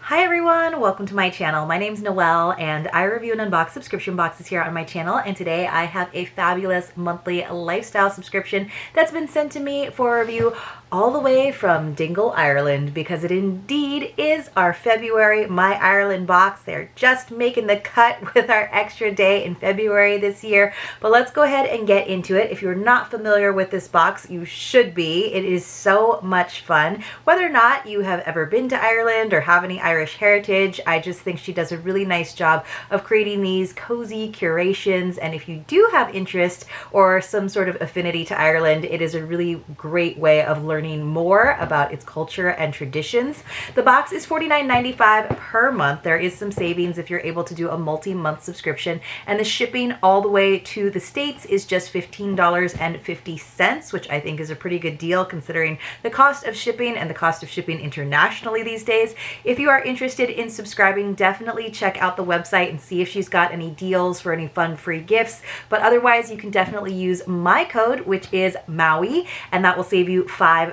Hi everyone, welcome to my channel. My name's Noel and I review and unbox subscription boxes here on my channel, and today I have a fabulous monthly lifestyle subscription that's been sent to me for review all the way from Dingle, Ireland, because it indeed is our February My Ireland box. They're just making the cut with our extra day in February this year, but let's go ahead and get into it. If you're not familiar with this box, you should be. It is so much fun. Whether or not you have ever been to Ireland or have any Irish heritage, I just think she does a really nice job of creating these cozy curations, and if you do have interest or some sort of affinity to Ireland, it is a really great way of learning more about its culture and traditions. The box is $49.95 per month. There is some savings if you're able to do a multi-month subscription, and the shipping all the way to the States is just $15.50, which I think is a pretty good deal considering the cost of shipping and the cost of shipping internationally these days. If you are interested in subscribing, definitely check out the website and see if she's got any deals for any fun free gifts, but otherwise you can definitely use my code, which is MAUI, and that will save you $5.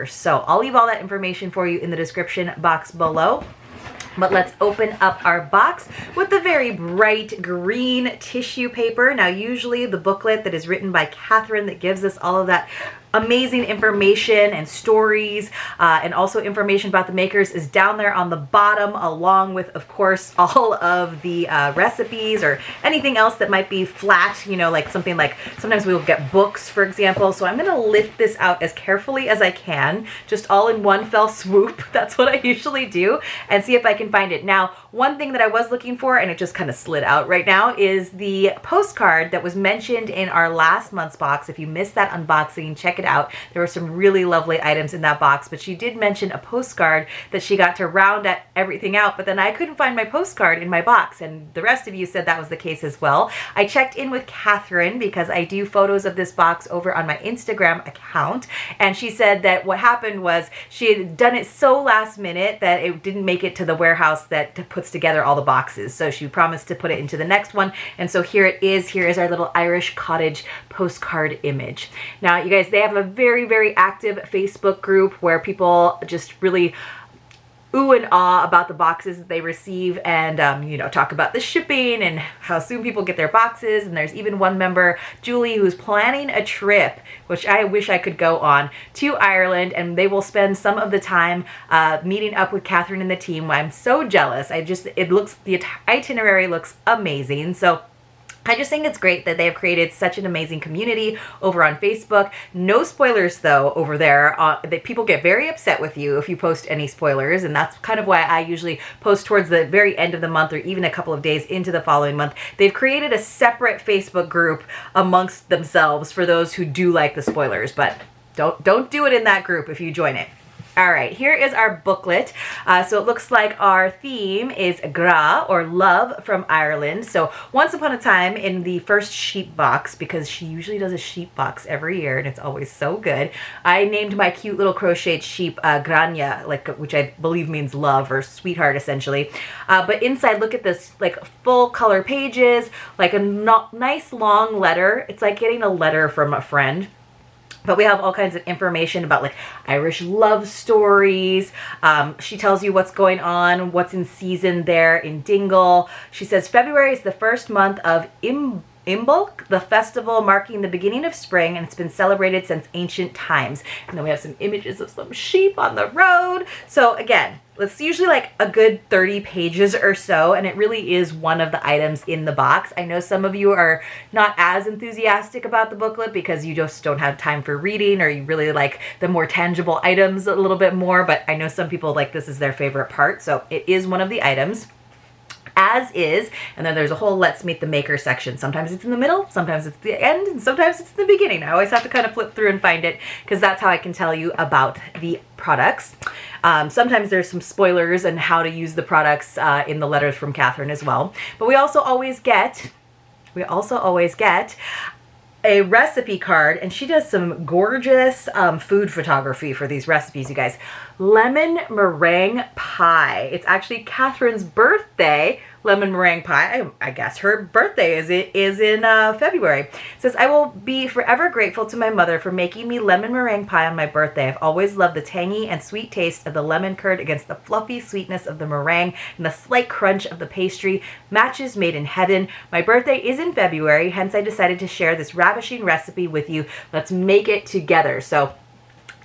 So I'll leave all that information for you in the description box below. But let's open up our box with the very bright green tissue paper. Now, usually the booklet that is written by Catherine that gives us all of that amazing information and stories and also information about the makers is down there on the bottom, along with, of course, all of the recipes or anything else that might be flat, you know, like something like sometimes we will get books, for example. So I'm going to lift this out as carefully as I can, just all in one fell swoop. That's what I usually do, and see if I can find it. Now, one thing that I was looking for, and it just kind of slid out right now, is the postcard that was mentioned in our last month's box. If you missed that unboxing, check it out. There were some really lovely items in that box, but she did mention a postcard that she got to round everything out, but then I couldn't find my postcard in my box, and the rest of you said that was the case as well. I checked in with Catherine because I do photos of this box over on my Instagram account, and she said that what happened was she had done it so last minute that it didn't make it to the warehouse that puts together all the boxes, so she promised to put it into the next one, and so here it is. Here is our little Irish cottage postcard image. Now, you guys, they have a very, very active Facebook group where people just really ooh and ah about the boxes that they receive, and you know, talk about the shipping and how soon people get their boxes. And there's even one member, Julie, who's planning a trip, which I wish I could go on, to Ireland, and they will spend some of the time meeting up with Catherine and the team. I'm so jealous. The itinerary looks amazing. So I just think it's great that they have created such an amazing community over on Facebook. No spoilers, though, over there. That people get very upset with you if you post any spoilers, and that's kind of why I usually post towards the very end of the month or even a couple of days into the following month. They've created a separate Facebook group amongst themselves for those who do like the spoilers, but don't do it in that group if you join it. All right, here is our booklet. So it looks like our theme is Gra, or love, from Ireland. So once upon a time in the first sheep box, because she usually does a sheep box every year and it's always so good, I named my cute little crocheted sheep Grania, which I believe means love or sweetheart, essentially. But inside, look at this, like full color pages, like a nice long letter. It's like getting a letter from a friend. But we have all kinds of information about like Irish love stories. She tells you what's going on, what's in season there in Dingle. She says February is the first month of Imbolc, the festival marking the beginning of spring, and it's been celebrated since ancient times. And then we have some images of some sheep on the road. So again, it's usually like a good 30 pages or so, and it really is one of the items in the box. I know some of you are not as enthusiastic about the booklet because you just don't have time for reading, or you really like the more tangible items a little bit more, but I know some people like this is their favorite part, so it is one of the items. As is, and then there's a whole Let's Meet the Maker section. Sometimes it's in the middle, sometimes it's the end, and sometimes it's the beginning. I always have to kind of flip through and find it because that's how I can tell you about the products. Sometimes there's some spoilers and how to use the products in the letters from Catherine as well. But we also always get a recipe card, and she does some gorgeous food photography for these recipes, you guys. lemon meringue pie. It's actually Catherine's birthday. Lemon meringue pie. I guess her birthday is in February. It says, I will be forever grateful to my mother for making me lemon meringue pie on my birthday. I've always loved the tangy and sweet taste of the lemon curd against the fluffy sweetness of the meringue and the slight crunch of the pastry. Matches made in heaven. My birthday is in February, hence I decided to share this ravishing recipe with you. Let's make it together. So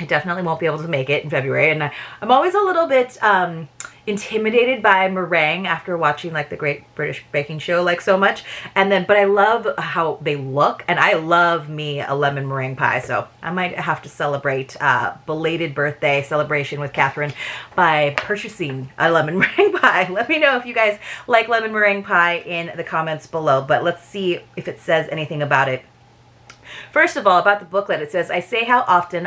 I definitely won't be able to make it in February, and I'm always a little bit intimidated by meringue after watching like the Great British Baking Show like so much, but I love how they look, and I love me a lemon meringue pie, so I might have to celebrate belated birthday celebration with Catherine by purchasing a lemon meringue pie. Let me know if you guys like lemon meringue pie in the comments below, but let's see if it says anything about it. First of all, about the booklet, it says, I say how often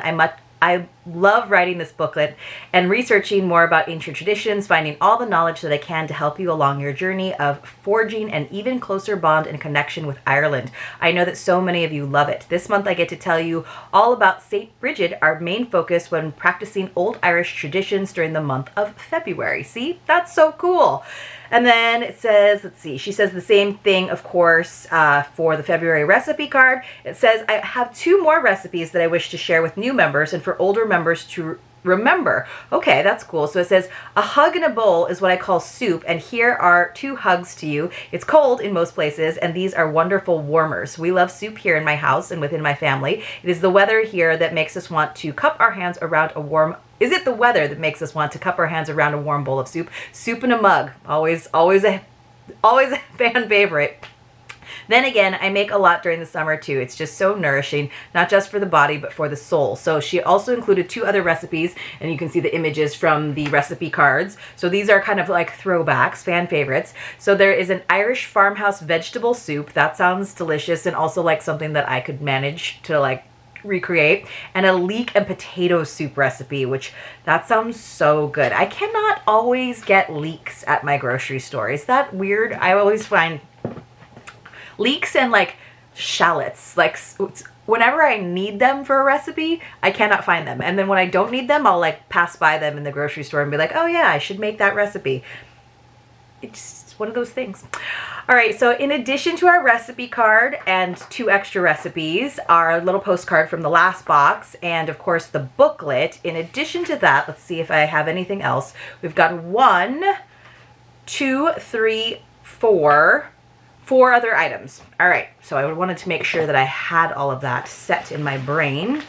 I love writing this booklet and researching more about ancient traditions, finding all the knowledge that I can to help you along your journey of forging an even closer bond and connection with Ireland. I know that so many of you love it. This month I get to tell you all about St. Bridget, our main focus when practicing old Irish traditions during the month of February. See, that's so cool. And then it says, let's see, she says the same thing, of course, for the February recipe card. It says, I have 2 more recipes that I wish to share with new members and for older members to remember. Okay, that's cool. So it says, a hug in a bowl is what I call soup, and here are 2 hugs to you. It's cold in most places, and these are wonderful warmers. We love soup here in my house and within my family. It is the weather here that makes us want to cup our hands around a warm Is it the weather that makes us want to cup our hands around a warm bowl of soup? Soup in a mug. Always a fan favorite. Then again, I make a lot during the summer too. It's just so nourishing, not just for the body, but for the soul. So she also included 2 other recipes, and you can see the images from the recipe cards. So these are kind of like throwbacks, fan favorites. So there is an Irish farmhouse vegetable soup. That sounds delicious, and also like something that I could manage to like recreate, and a leek and potato soup recipe, which that sounds so good. I cannot always get leeks at my grocery store. Is that weird? I always find leeks and like shallots, like whenever I need them for a recipe, I cannot find them. And then when I don't need them, I'll like pass by them in the grocery store and be like, oh yeah, I should make that recipe. It's one of those things. All right, so in addition to our recipe card and 2 extra recipes, our little postcard from the last box, and of course the booklet, in addition to that, let's see if I have anything else. We've got 1, 2, 3, 4 other items. All right, so I wanted to make sure that I had all of that set in my brain.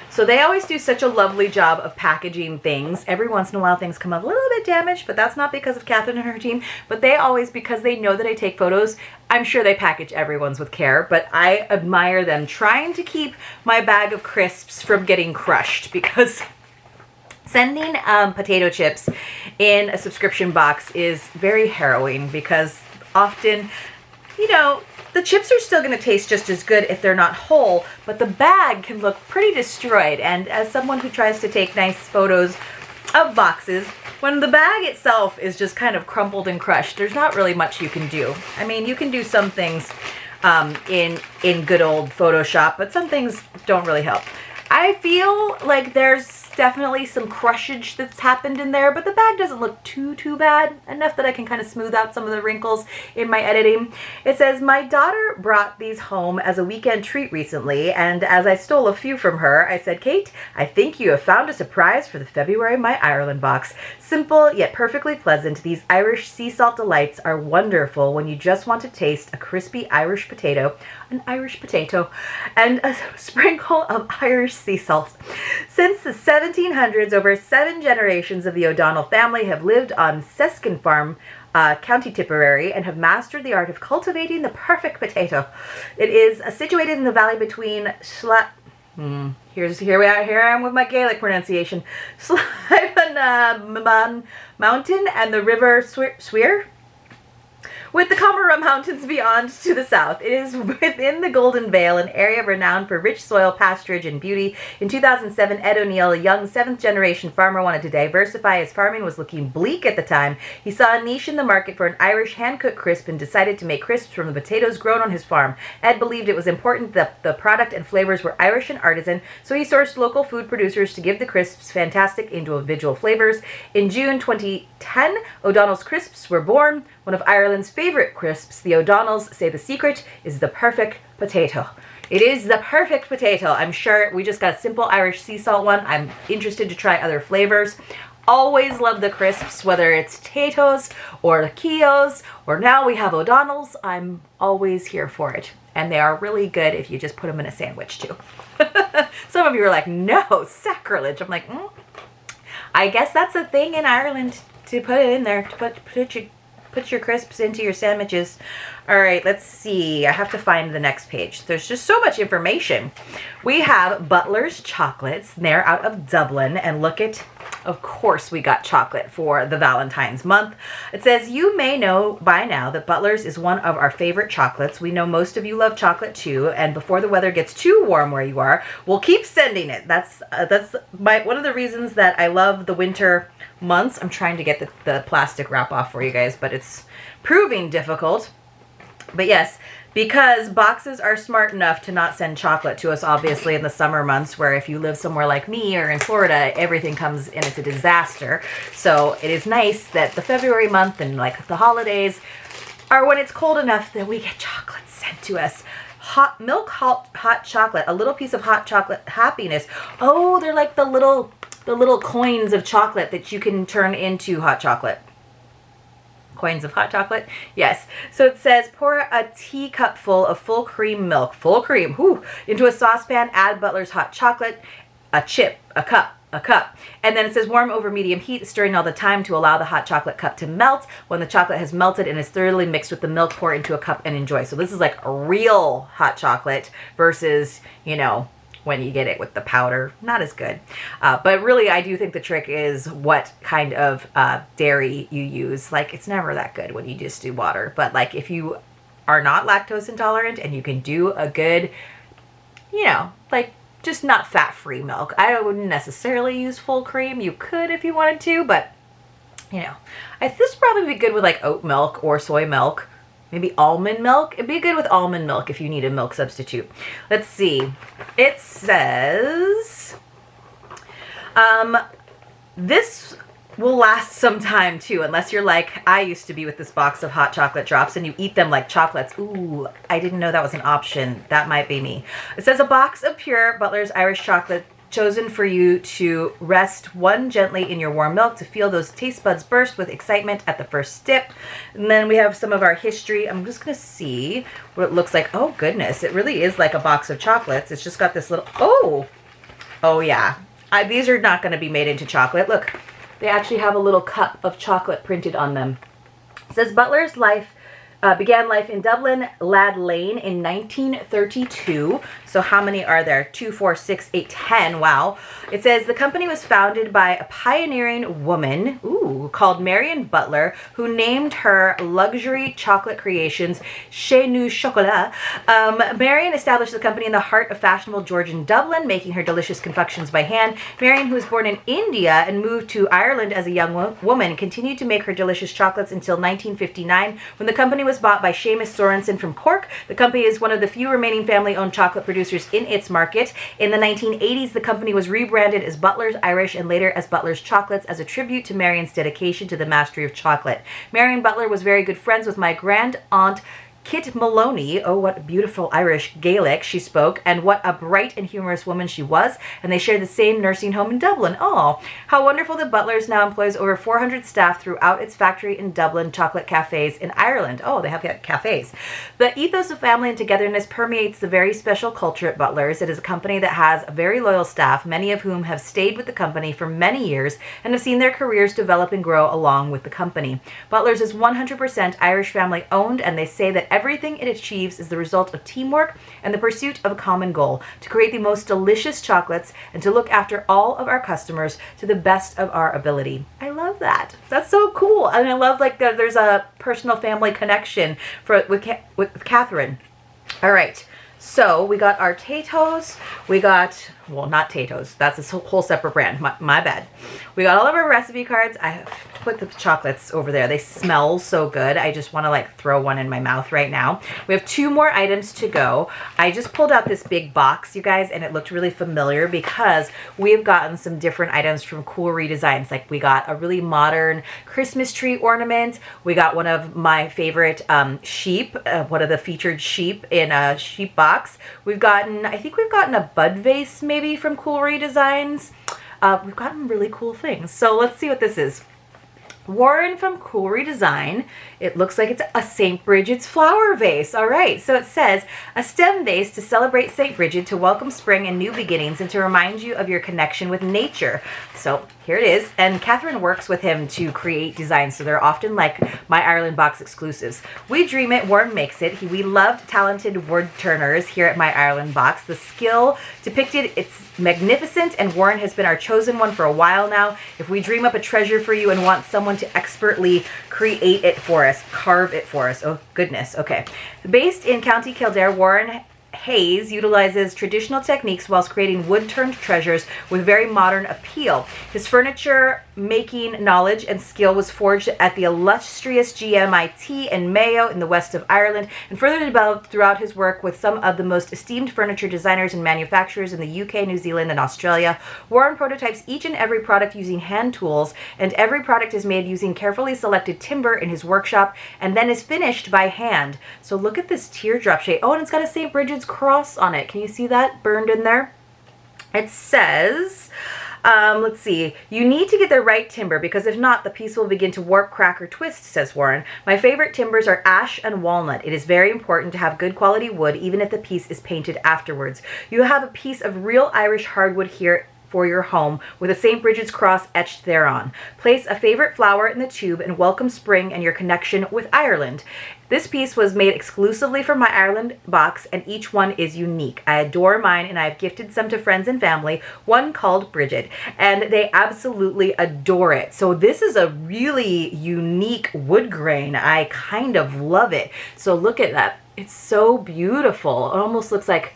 So they always do such a lovely job of packaging things. Every once in a while things come up a little bit damaged, but that's not because of Catherine and her team, but they always, because they know that I take photos, I'm sure they package everyone's with care, but I admire them trying to keep my bag of crisps from getting crushed, because sending potato chips in a subscription box is very harrowing, because often, you know, the chips are still going to taste just as good if they're not whole, but the bag can look pretty destroyed. And as someone who tries to take nice photos of boxes, when the bag itself is just kind of crumpled and crushed, there's not really much you can do. I mean, you can do some things in good old Photoshop, but some things don't really help. I feel like there's definitely some crushage that's happened in there, but the bag doesn't look too bad, enough that I can kind of smooth out some of the wrinkles in my editing. It says, my daughter brought these home as a weekend treat recently, and as I stole a few from her, I said, Kate, I think you have found a surprise for the February My Ireland box. Simple yet perfectly pleasant, these Irish sea salt delights are wonderful when you just want to taste a crispy Irish potato, an Irish potato, and a sprinkle of Irish sea salt. Since the 1700s, over 7 generations of the O'Donnell family have lived on Seskin Farm, County Tipperary, and have mastered the art of cultivating the perfect potato. It is situated in the valley between here I am with my Gaelic pronunciation, Slaivan Mountain and the River Swire, With the Commorragh Mountains beyond to the south, it is within the Golden Vale, an area renowned for rich soil, pasturage, and beauty. In 2007, Ed O'Neill, a young seventh-generation farmer, wanted to diversify. His farming was looking bleak at the time. He saw a niche in the market for an Irish hand-cooked crisp and decided to make crisps from the potatoes grown on his farm. Ed believed it was important that the product and flavors were Irish and artisan, so he sourced local food producers to give the crisps fantastic individual flavors. In June 2010, O'Donnell's crisps were born. One of Ireland's favorite crisps, the O'Donnells say the secret is the perfect potato. It is the perfect potato. I'm sure we just got a simple Irish sea salt one. I'm interested to try other flavors. Always love the crisps, whether it's Tato's or the Keogh's, or now we have O'Donnell's. I'm always here for it. And they are really good if you just put them in a sandwich too. Some of you are like, no, sacrilege. I'm like, I guess that's a thing in Ireland, to put it in there, to put your crisps into your sandwiches. All right, let's see. I have to find the next page. There's just so much information. We have Butler's chocolates. They're out of Dublin, and look at, of course, we got chocolate for the Valentine's month. It says, you may know by now that Butler's is one of our favorite chocolates. We know most of you love chocolate too, and before the weather gets too warm where you are, we'll keep sending it. That's one of the reasons that I love the winter months. I'm trying to get the plastic wrap off for you guys, but it's proving difficult. But yes, because boxes are smart enough to not send chocolate to us, obviously, in the summer months, where if you live somewhere like me or in Florida, everything comes and it's a disaster. So it is nice that the February month and like the holidays are when it's cold enough that we get chocolate sent to us. Hot milk, hot chocolate, a little piece of hot chocolate happiness. Oh, they're like the little coins of chocolate that you can turn into hot chocolate. Coins of hot chocolate. Yes. So it says, pour a teacupful of full cream milk, into a saucepan, add Butler's hot chocolate, a cup. And then it says warm over medium heat, stirring all the time to allow the hot chocolate cup to melt. When the chocolate has melted and is thoroughly mixed with the milk, pour into a cup and enjoy. So this is like a real hot chocolate versus, when you get it with the powder, not as good. But really, I do think the trick is what kind of dairy you use. Like, it's never that good when you just do water. But like, if you are not lactose intolerant and you can do a good, like just not fat-free milk. I wouldn't necessarily use full cream. You could if you wanted to, but this would probably be good with like oat milk or soy milk. Maybe almond milk. It'd be good with almond milk if you need a milk substitute. Let's see. It says, this will last some time too, unless you're like I used to be with this box of hot chocolate drops and you eat them like chocolates. Ooh, I didn't know that was an option. That might be me. It says a box of pure Butler's Irish chocolate chosen for you to rest one gently in your warm milk to feel those taste buds burst with excitement at the first sip. And then we have some of our history. I'm just going to see what it looks like. Oh, goodness. It really is like a box of chocolates. It's just got this little... Oh, yeah. These are not going to be made into chocolate. Look, they actually have a little cup of chocolate printed on them. It says Butler's began life in Dublin, Lad Lane in 1932. So how many are there? 2, 4, 6, 8, 10. Wow. It says the company was founded by a pioneering woman, called Marion Butler, who named her luxury chocolate creations Chez Nous Chocolat. Marion established the company in the heart of fashionable Georgian Dublin, making her delicious confections by hand. Marion, who was born in India and moved to Ireland as a young woman, continued to make her delicious chocolates until 1959, when the company was bought by Seamus Sorensen from Cork. The company is one of the few remaining family-owned chocolate producers in its market. In the 1980s, the company was rebranded as Butler's Irish and later as Butler's Chocolates as a tribute to Marion's dedication to the mastery of chocolate. Marion Butler was very good friends with my grand aunt Kit Maloney. Oh, what beautiful Irish Gaelic she spoke, and what a bright and humorous woman she was, and they shared the same nursing home in Dublin. Oh, how wonderful that Butler's now employs over 400 staff throughout its factory in Dublin, chocolate cafes in Ireland. Oh, they have cafes. The ethos of family and togetherness permeates the very special culture at Butler's. It is a company that has a very loyal staff, many of whom have stayed with the company for many years and have seen their careers develop and grow along with the company. Butler's is 100% Irish family owned, and they say that everything it achieves is the result of teamwork and the pursuit of a common goal, to create the most delicious chocolates and to look after all of our customers to the best of our ability. I love that. That's so cool. And I love like that there's a personal family connection with Catherine. All right. So we got our Tatoes. We got, well, not Tatoes. That's a whole separate brand. My bad. We got all of our recipe cards. I put the chocolates over there. They smell so good. I just want to like throw one in my mouth right now. We have 2 more items to go. I just pulled out this big box, you guys, and it looked really familiar because we have gotten some different items from Cool Redesigns. Like we got a really modern Christmas tree ornament. We got one of my favorite sheep, one of the featured sheep in a sheep box. We've gotten, I think we've gotten a bud vase maybe from Cool Redesigns. We've gotten really cool things. So let's see what this is. Warren from Cool Redesign. It looks like it's a St. Bridget's flower vase. All right, so it says, a stem vase to celebrate St. Bridget, to welcome spring and new beginnings, and to remind you of your connection with nature. So here it is. And Catherine works with him to create designs, so they're often like My Ireland Box exclusives. We dream it, Warren makes it. We love talented wood turners here at My Ireland Box. The skill depicted, it's magnificent, and Warren has been our chosen one for a while now. If we dream up a treasure for you and want someone to expertly create it for us, carve it for us. Oh, goodness. Okay. Based in County Kildare, Warren Hayes utilizes traditional techniques whilst creating wood-turned treasures with very modern appeal. His furniture making knowledge and skill was forged at the illustrious GMIT in Mayo in the west of Ireland, and further developed throughout his work with some of the most esteemed furniture designers and manufacturers in the UK, New Zealand, and Australia. Warren prototypes each and every product using hand tools, and every product is made using carefully selected timber in his workshop and then is finished by hand. So look at this teardrop shape. Oh, and it's got a St. Bridget's cross on it. Can you see that burned in there? It says, let's see, you need to get the right timber, because if not, the piece will begin to warp, crack, or twist, says Warren. My favorite timbers are ash and walnut. It is very important to have good quality wood, even if the piece is painted afterwards. You have a piece of real Irish hardwood here for your home with a St. Bridget's cross etched thereon. Place a favorite flower in the tube and welcome spring and your connection with Ireland. This piece was made exclusively for My Ireland Box, and each one is unique. I adore mine, and I've gifted some to friends and family, one called Bridget, and they absolutely adore it. So this is a really unique wood grain. I kind of love it. So look at that. It's so beautiful. It almost looks like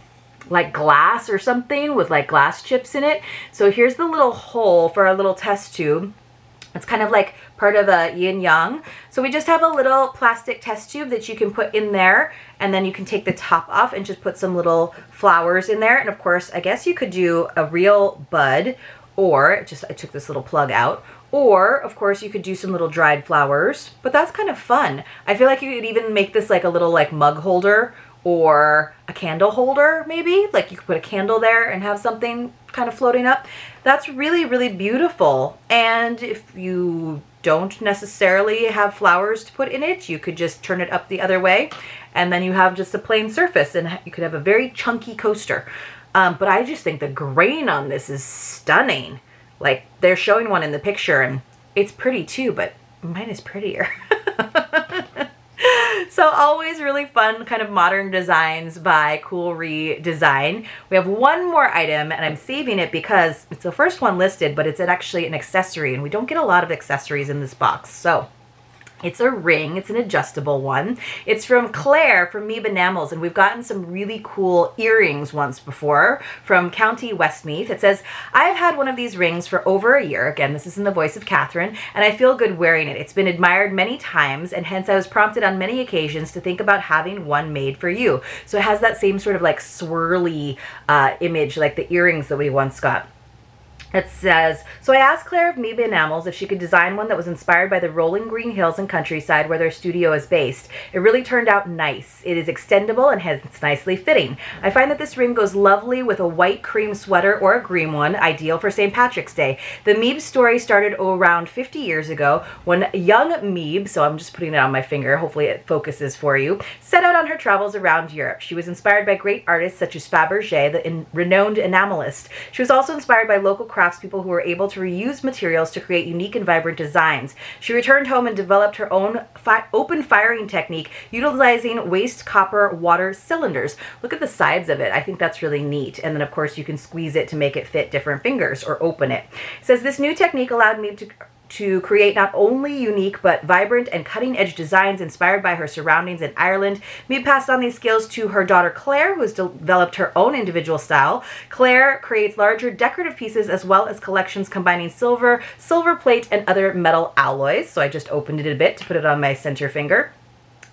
glass or something with like glass chips in it. So here's the little hole for our little test tube. It's kind of like part of a yin yang. So we just have a little plastic test tube that you can put in there, and then you can take the top off and just put some little flowers in there. And of course, I guess you could do a real bud, or I took this little plug out, or of course you could do some little dried flowers, but that's kind of fun. I feel like you could even make this like a little like mug holder or a candle holder, maybe. Like you could put a candle there and have something kind of floating up. That's really, really beautiful. And if you don't necessarily have flowers to put in it, you could just turn it up the other way, and then you have just a plain surface, and you could have a very chunky coaster. But I just think the grain on this is stunning. Like they're showing one in the picture, and it's pretty too, but mine is prettier. So always really fun kind of modern designs by Cool Redesign. We have one more item, and I'm saving it because it's the first one listed, but it's actually an accessory, and we don't get a lot of accessories in this box. So it's a ring. It's an adjustable one. It's from Claire from Enamel, and we've gotten some really cool earrings once before from County Westmeath. It says, I've had one of these rings for over a year. Again, this is in the voice of Catherine, and I feel good wearing it. It's been admired many times, and hence I was prompted on many occasions to think about having one made for you. So it has that same sort of like swirly image like the earrings that we once got. It says, so I asked Claire of Meba Enamels if she could design one that was inspired by the rolling green hills and countryside where their studio is based. It really turned out nice. It is extendable and it's nicely fitting. I find that this ring goes lovely with a white cream sweater or a green one, ideal for St. Patrick's Day. The Meeb story started around 50 years ago when young Meeb, so I'm just putting it on my finger, hopefully it focuses for you, set out on her travels around Europe. She was inspired by great artists such as Fabergé, the renowned enamelist. She was also inspired by local craftsmen craftspeople who were able to reuse materials to create unique and vibrant designs. She returned home and developed her own open firing technique utilizing waste copper water cylinders. Look at the sides of it. I think that's really neat. And then of course you can squeeze it to make it fit different fingers or open it. It says this new technique allowed me to create not only unique but vibrant and cutting-edge designs inspired by her surroundings in Ireland. Mead passed on these skills to her daughter Claire, who has developed her own individual style. Claire creates larger decorative pieces as well as collections combining silver, silver plate, and other metal alloys. So I just opened it a bit to put it on my center finger.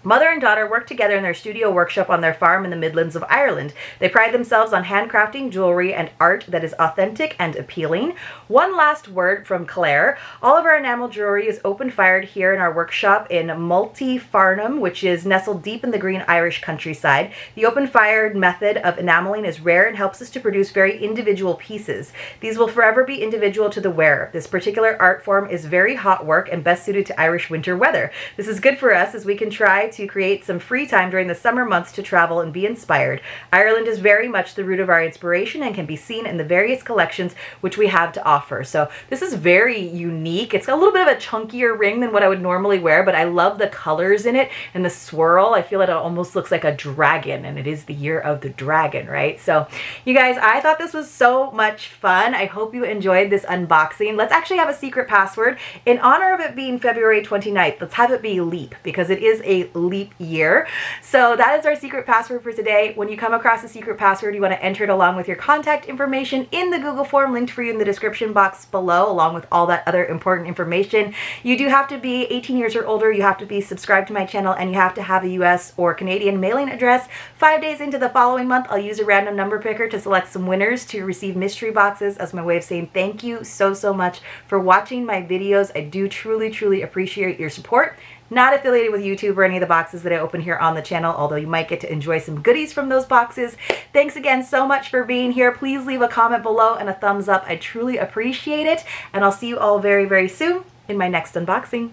Mother and daughter work together in their studio workshop on their farm in the Midlands of Ireland. They pride themselves on handcrafting jewelry and art that is authentic and appealing. One last word from Claire. All of our enamel jewelry is open-fired here in our workshop in Multifarnham, which is nestled deep in the green Irish countryside. The open-fired method of enameling is rare and helps us to produce very individual pieces. These will forever be individual to the wearer. This particular art form is very hot work and best suited to Irish winter weather. This is good for us as we can try to create some free time during the summer months to travel and be inspired. Ireland is very much the root of our inspiration and can be seen in the various collections which we have to offer. So this is very unique. It's a little bit of a chunkier ring than what I would normally wear, but I love the colors in it and the swirl. I feel like it almost looks like a dragon, and it is the year of the dragon, right? So you guys, I thought this was so much fun. I hope you enjoyed this unboxing. Let's actually have a secret password. In honor of it being February 29th, let's have it be leap, because it is a leap year. So that is our secret password for today. When you come across a secret password, you want to enter it along with your contact information in the Google form linked for you in the description box below, along with all that other important information. You do have to be 18 years or older, you have to be subscribed to my channel, and you have to have a US or Canadian mailing address. 5 days into the following month, I'll use a random number picker to select some winners to receive mystery boxes as my way of saying thank you so much for watching my videos. I do truly appreciate your support. Not affiliated with YouTube or any of the boxes that I open here on the channel, although you might get to enjoy some goodies from those boxes. Thanks again so much for being here. Please leave a comment below and a thumbs up. I truly appreciate it. And I'll see you all very soon in my next unboxing.